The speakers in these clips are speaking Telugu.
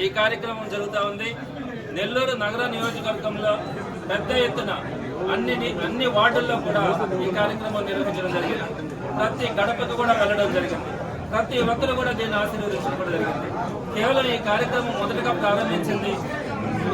ఈ కార్యక్రమం జరుగుతూ ఉంది. నెల్లూరు నగర నియోజకవర్గంలో పెద్ద ఎత్తున అన్ని వార్డుల్లో కూడా ఈ కార్యక్రమం నిర్వహించడం జరిగింది. ప్రతి గడపకు కూడా వెళ్ళడం జరిగింది. ప్రతి ఒక్కరు కూడా దీన్ని ఆశీర్వదించడం కూడా జరిగింది. కేవలం ఈ కార్యక్రమం మొదటగా ప్రారంభించింది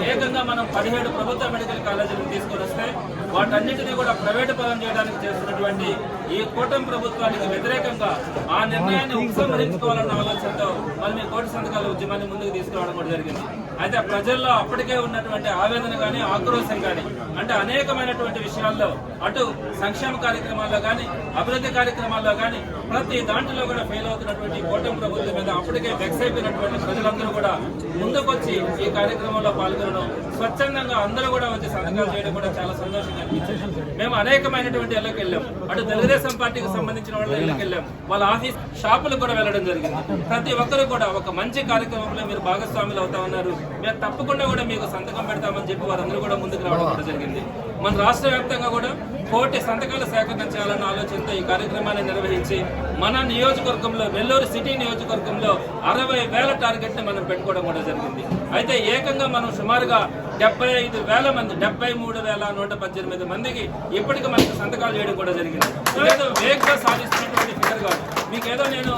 ఏకంగా మనం 17 ప్రభుత్వ మెడికల్ కాలేజీలను తీసుకొని వస్తే వాటన్నిటినీ కూడా ప్రైవేటు పరం చేయడానికి చేస్తున్నటువంటి ఈ కూటమి ప్రభుత్వానికి వ్యతిరేకంగా ఆ నిర్ణయాన్ని ఉపసంహరించుకోవాలన్న ఆలోచనతో మళ్ళీ కోటి సంతకాల ఉద్యమాన్ని ముందుకు తీసుకురావడం కూడా జరిగింది. అయితే ప్రజల్లో అప్పటికే ఉన్నటువంటి ఆవేదన కానీ ఆక్రోశం కానీ అంటే అనేకమైనటువంటి విషయాల్లో అటు సంక్షేమ కార్యక్రమాల్లో కానీ అభివృద్ధి కార్యక్రమాల్లో కానీ ప్రతి దాంట్లో కూడా ఫెయిల్ అవుతున్నటువంటి కూటమి ప్రభుత్వం మీద అప్పటికే వెక్స్ అయిపోయినటువంటి ప్రజలందరూ కూడా ముందుకొచ్చి ఈ కార్యక్రమంలో పాల్గొనడం, స్వచ్ఛందంగా అందరూ కూడా వచ్చి సంతకాలు చేయడం కూడా చాలా సంతోషంగా అనిపించింది. మేము అనేకమైనటువంటి ఇళ్ళకి వెళ్ళాం. అటు తెలుగుదేశం పార్టీకి సంబంధించిన వాళ్ళ ఇళ్ళకి వెళ్ళాం. వాళ్ళ ఆఫీస్ షాపులకు కూడా వెళ్ళడం జరిగింది. ప్రతి ఒక్కరు కూడా ఒక మంచి కార్యక్రమంలో మీరు భాగస్వాములు అవుతా ఉన్నారు, మేము తప్పకుండా కూడా మీకు సంతకం పెడతామని చెప్పి వారందరూ కూడా ముందుకు రావడం కూడా జరిగింది. మన రాష్ట్ర వ్యాప్తంగా కూడా 1,000,000 సంతకాల సేకరణ చేయాలన్న ఆలోచనతో ఈ కార్యక్రమాన్ని నిర్వహించి మన నియోజకవర్గంలో నెల్లూరు సిటీ నియోజకవర్గంలో 60,000 టార్గెట్ ని మనం పెట్టుకోవడం కూడా జరిగింది. అయితే ఏకంగా మనం సుమారుగా 75,000 మంది 73,118 మందికి ఇప్పటికి మనకు సంతకాలు చేయడం కూడా జరిగింది. ఏదో వేగంగా సాధిస్తున్నటువంటి ఫిగర్ కాదు. మీకేదో నేను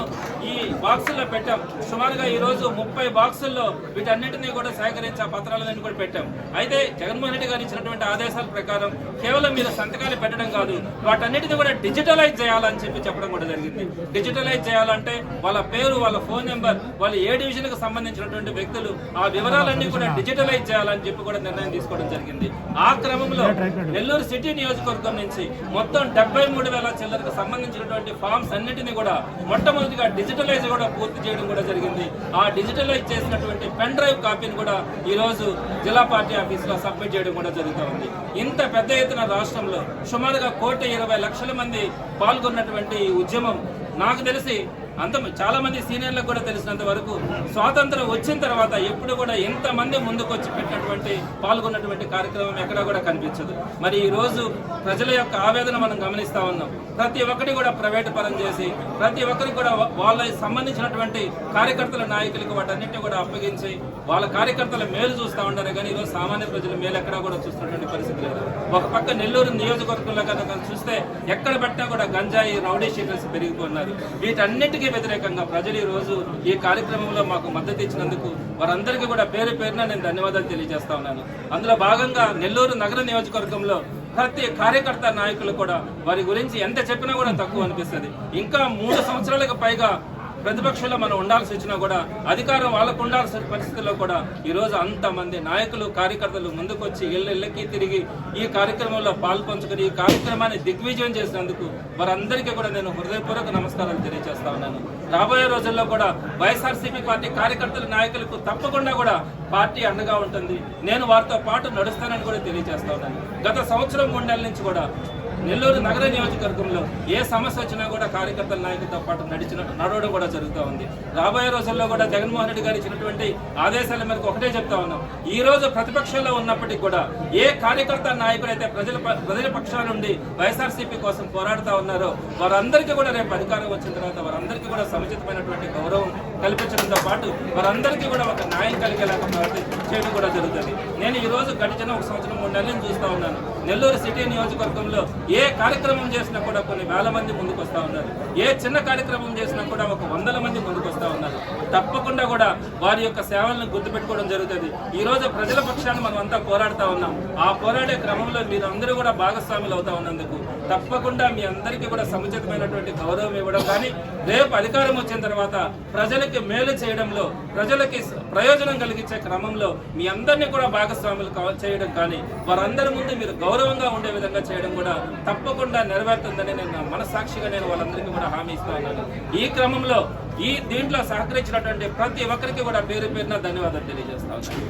ఈ బాక్సుల్లో పెట్టాం. సుమారుగా ఈ రోజు 30 బాక్సుల్లో వీటన్నిటినీ కూడా సేకరించి ఆ పత్రాలన్నీ కూడా పెట్టాం. అయితే జగన్మోహన్ రెడ్డి గారు ఇచ్చినటువంటి ఆదేశాల ప్రకారం కేవలం మీరు సంతకాలు పెట్టడం కాదు, వాటన్నిటిని కూడా డిజిటలైజ్ చేయాలని చెప్పడం కూడా జరిగింది. డిజిటలైజ్ చేయాలంటే వాళ్ళ పేరు, వాళ్ళ ఫోన్ నెంబర్, వాళ్ళు ఏ డివిజన్ కు సంబంధించినటువంటి వ్యక్తులు ఆ వివరాలన్నీ కూడా డిజిటలైజ్ చేయాలని చెప్పి కూడా నిర్ణయం తీసుకోవడం జరిగింది. ఆ క్రమంలో నెల్లూరు సిటీ నియోజకవర్గం నుంచి మొత్తం 73,000 చిల్లరకు సంబంధించినటువంటి ఫామ్స్ అన్నింటినీ కూడా మొట్టమొదటిగా డిజిటలైజ్ కూడా పూర్తి చేయడం కూడా జరిగింది. ఆ డిజిటలైజ్ చేసినటువంటి పెన్ డ్రైవ్ కాపీని కూడా ఈ రోజు జిల్లా పార్టీ ఆఫీస్ లో సబ్మిట్ చేయడం కూడా జరుగుతూ ఉంది. ఇంత పెద్ద ఎత్తున రాష్ట్రంలో సుమారుగా 1,20,00,000 మంది పాల్గొన్నటువంటి ఈ ఉద్యమం నాకు తెలిసి చాలా మంది సీనియర్లకు కూడా తెలిసినంత వరకు స్వాతంత్రం వచ్చిన తర్వాత ఎప్పుడు కూడా ఇంతమంది ముందుకొచ్చి పెట్టినటువంటి పాల్గొన్నటువంటి కార్యక్రమం ఎక్కడా కూడా కనిపించదు. మరి ఈ రోజు ప్రజల యొక్క ఆవేదన మనం గమనిస్తా ఉన్నాం. ప్రతి ఒక్కటి కూడా ప్రైవేటు పరం చేసి ప్రతి ఒక్కరికి కూడా వాళ్ళకి సంబంధించినటువంటి కార్యకర్తల నాయకులకు వాటన్నింటినీ కూడా అప్పగించి వాళ్ళ కార్యకర్తల మేలు చూస్తూ ఉంటారు. కానీ ఈరోజు సామాన్య ప్రజల మేలు ఎక్కడా కూడా చూస్తున్నటువంటి పరిస్థితి లేదు. ఒక పక్క నెల్లూరు నియోజకవర్గంలో కనుక చూస్తే ఎక్కడ పెట్టినా కూడా గంజాయి, రౌడీ షీటర్స్ పెరిగిపోతున్నారు. వీటన్నిటికీ వ్యతిరేకంగా ప్రజలు ఈ రోజు ఈ కార్యక్రమంలో మాకు మద్దతు ఇచ్చినందుకు వారందరికీ కూడా పేరు పేరున నేను ధన్యవాదాలు తెలియజేస్తా ఉన్నాను. అందులో భాగంగా నెల్లూరు నగర నియోజకవర్గంలో ప్రతి కార్యకర్త నాయకులు కూడా వారి గురించి ఎంత చెప్పినా కూడా తక్కువ అనిపిస్తుంది. ఇంకా 3 సంవత్సరాలకు పైగా ప్రతిపక్షంలో మనం ఉండాల్సి వచ్చినా కూడా అధికారం వాళ్ళకు ఉండాల్సిన పరిస్థితుల్లో కూడా ఈరోజు అంతమంది నాయకులు కార్యకర్తలు ముందుకొచ్చి ఇళ్ళకి తిరిగి ఈ కార్యక్రమంలో పాల్పంచుకుని ఈ కార్యక్రమాన్ని దిగ్విజయం చేసినందుకు వారందరికీ కూడా నేను హృదయపూర్వక నమస్కారాలు తెలియజేస్తా ఉన్నాను. రాబోయే రోజుల్లో కూడా వైఎస్ఆర్సీపీ పార్టీ కార్యకర్తల నాయకులకు తప్పకుండా కూడా పార్టీ అండగా ఉంటుంది. నేను వారితో పాటు నడుస్తానని కూడా తెలియజేస్తా ఉన్నాను. గత సంవత్సరం 3 నెలల నుంచి కూడా నెల్లూరు నగర నియోజకవర్గంలో ఏ సమస్య వచ్చినా కూడా కార్యకర్తల నాయకులతో పాటు నడవడం కూడా జరుగుతూ ఉంది. రాబోయే రోజుల్లో కూడా జగన్మోహన్ రెడ్డి గారు ఇచ్చినటువంటి ఆదేశాల మేరకు ఒకటే చెప్తా ఉన్నాం. ఈ రోజు ప్రతిపక్షంలో ఉన్నప్పటికీ కూడా ఏ కార్యకర్త నాయకుడైతే ప్రజల పక్షాల నుండి వైఎస్ఆర్సీపీ కోసం పోరాడుతూ ఉన్నారో వారందరికీ కూడా రేపు అధికారం వచ్చిన తర్వాత వారందరికీ కూడా సముచితమైనటువంటి గౌరవం కల్పించడంతో పాటు వారందరికీ కూడా ఒక న్యాయం కలిగేలాగా చేయడం కూడా జరుగుతుంది. నేను ఈ రోజు గడిచిన 1 సంవత్సరం 3 నెలలను చూస్తూ ఉన్నాను. నెల్లూరు సిటీ నియోజకవర్గంలో ఏ కార్యక్రమం చేసినా కూడా కొన్ని వేల మంది ముందుకు వస్తూ ఉన్నారు. ఏ చిన్న కార్యక్రమం చేసినా కూడా ఒక 100 మంది ముందుకు వస్తూ ఉన్నారు. తప్పకుండా కూడా వారి యొక్క సేవలను గుర్తుపెట్టుకోవడం జరుగుతుంది. ఈ రోజు ప్రజల పక్షాన్ని మనం అంతా పోరాడుతూ ఉన్నాం. ఆ పోరాడే క్రమంలో మీరు అందరూ కూడా భాగస్వాములు అవుతా ఉన్నందుకు తప్పకుండా మీ అందరికీ కూడా సముచితమైనటువంటి గౌరవం ఇవ్వడం కానీ రేపు అధికారం వచ్చిన తర్వాత ప్రజలకి మేలు చేయడంలో ప్రజలకి ప్రయోజనం కలిగించే క్రమంలో మీ అందరినీ కూడా భాగస్వాములు చేయడం కానీ వారందరి ముందు మీరు గౌరవంగా ఉండే విధంగా చేయడం కూడా తప్పకుండా నెరవేరుతుందని నేను మనస్సాక్షిగా నేను వాళ్ళందరికీ కూడా హామీ ఇస్తా ఉన్నాను. ఈ క్రమంలో దీంట్లో సహకరించినటువంటి ప్రతి ఒక్కరికి కూడా పేరు పేరున ధన్యవాదాలు తెలియజేస్తా ఉన్నాను.